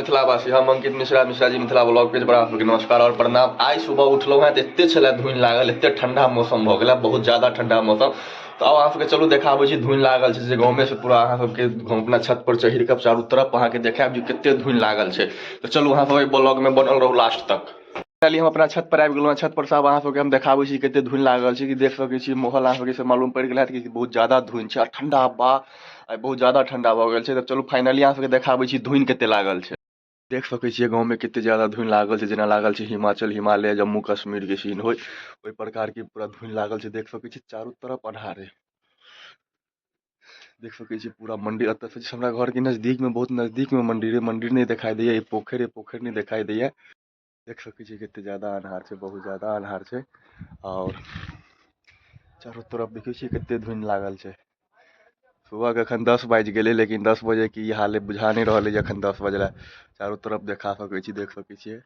मिथिलावासी हम अंकित Mishra Mishra ji Mithila blog page पर आपके नमस्कार और प्रणाम। आई सुबह उठलहुँ हैं तो एते छलै धुनि लागल, एते ठंडा मौसम भऽ गेल, बहुत ज़्यादा ठंडा मौसम। तो अब अहाँ सबके चलू देखाबै छी धुनि लागल छै, जे गाँवमे से पूरा अहाँ सबके अपना छत पर चढ़ि कऽ चारू तरफ अहाँके देखायब जे कते धुनि लागल छै। तो चलू अहाँ सब एहि ब्लॉग में बनल रहू लास्ट तक। फाइनली हम अपना छत पर आबि गेलहुँ। छत पर सब अहाँ सबके हम देखाबै छी कते धुनि लागल छै, कि देख सकै छी माहौल अहाँ सबके से मालूम पड़ि गेल हैत कि बहुत ज़्यादा धुनि छै, आ ठंडा बा बहुत ज़्यादा ठंडा भऽ गेल छै। तऽ चलू फाइनली अहाँ सबके देखाबै छी धुनि कते लागल छै। देख सकै छियै गाँवमे कते ज़्यादा धुनि लागल छै, जेना लागल छै हिमाचल हिमालय जम्मू कश्मीरके सीन होय ओहि प्रकारके पूरा धुनि लागल छै। देख सकै छी चारू तरफ अन्हारे, देख सकै छी पूरा मंदिर एतऽ से हमरा घर के नजदीक में, बहुत नजदीक में मंदिर नहीं दिखाई दैया, पोखर नहीं दिखाई दैया। देख सकै छी कते ज़्यादा अन्हार छै, बहुत ज़्यादा अन्हार छै। और चारू तरफ देखै छी कते धुनि लागल छै। सुबह के अखन 10 बाजि गेलै, लेकिन 10 बजे की हाल है बुझा नहीं रहा है, अखन 10 बजलै। चारू तरफ देखा सकै छी, देख सकै छियै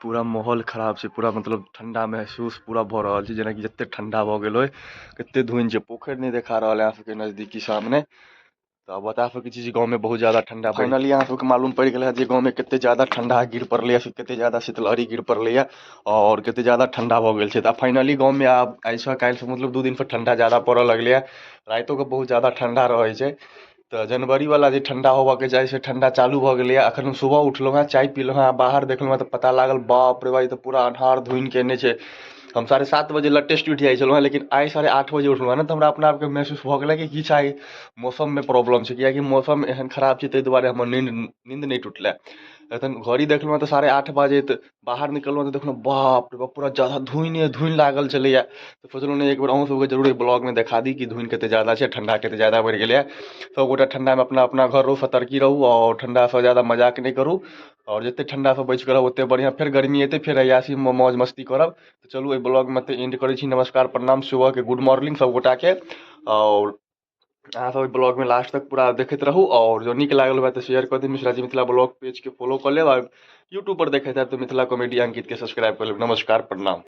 पूरा माहौल खराब छै, पूरा मतलब ठंडा महसूस पूरा भऽ रहल छै, जेना कि जते ठंडा भऽ गेल होय। कते धुनि छै, पोखरि नहीं देखा रहल है अहाँ सबके नजदीकी सामने। तो बता सकै छी गाँव में बहुत ज़्यादा ठंडा फाइनली अहाँ सबके मालूम पड़ि गेल है जे गाँव में कते ज़्यादा ठंडा गिर पड़लै, कते ज़्यादा शीतलहरी गिर पड़लै और कते ज़्यादा ठंडा भऽ गेल छै। तऽ फाइनली गाँव में आब आइसँ काल्हिसँ मतलब 2 दिन से ठंडा ज़्यादा पड़ऽ लगलै है। राइतो के बहुत ज़्यादा ठंडा रहै छै। तो जनवरी वाला जे ठंडा होबऽ के चाही से ठंडा चालू भऽ गेलै है। अखन सुबह उठलहुँ हैं, चाय पीलहुँ हैं, बाहर देखलहुँ हैं तो पता लागल बाप रे बा, ई तो पूरा अन्हार धुनि केने छै। हम 7:30 बजे लेटेस्ट उठि जाइ छलहुँ हैं, लेकिन आइ 8:30 बजे उठलहुँ हैं ना, तो हमरा अपना आपके महसूस भऽ गेलै कि किछु आइ मौसम में प्रॉब्लम छै, कियाकि मौसम एहन खराब छै, ताहि दुआरे हमर नींद नहीं टूटलै। तखन घड़ी देखलहुँ तऽ 8:30 बजे, तऽ बाहर निकललहुँ तऽ देखलहुँ बाप रे बाप पूरा ज़्यादा धुनि लागल छलैया। तऽ सोचलहुँ नहीं एक बेर अहूँ सबके जरूर ब्लॉग में देखा दी कि धुनि कते ज़्यादा छै, ठंडा कते ज़्यादा बढ़ि गेलै है। सबगोटा ठंडा में अपना अपना घर रहू, सतर्की रहू और ठंडा से ज़्यादा मजाक नहीं करू। और जिते ठंडा से बचि के रहब ओते बढ़िया। फिर गर्मी एतै, फिर अयासी मौज मस्ती करब। तो चलू एहि ब्लॉग में तऽ एंड करै छी। नमस्कार प्रणाम, सुबह के गुड मॉर्निंग सब गोटा के। और अहाँ सब ब्लॉग में लास्ट तक पूरा देखते रहू, और जो निक लागल हुआ तो शेयर कर दी। मिश्रा जी मिथिला ब्लॉग पेज के फॉलो कर लेब, और यूट्यूब पर देखते हैं तो मिथिला कॉमेडी अंकित के सब्सक्राइब कर लेब। नमस्कार प्रणाम।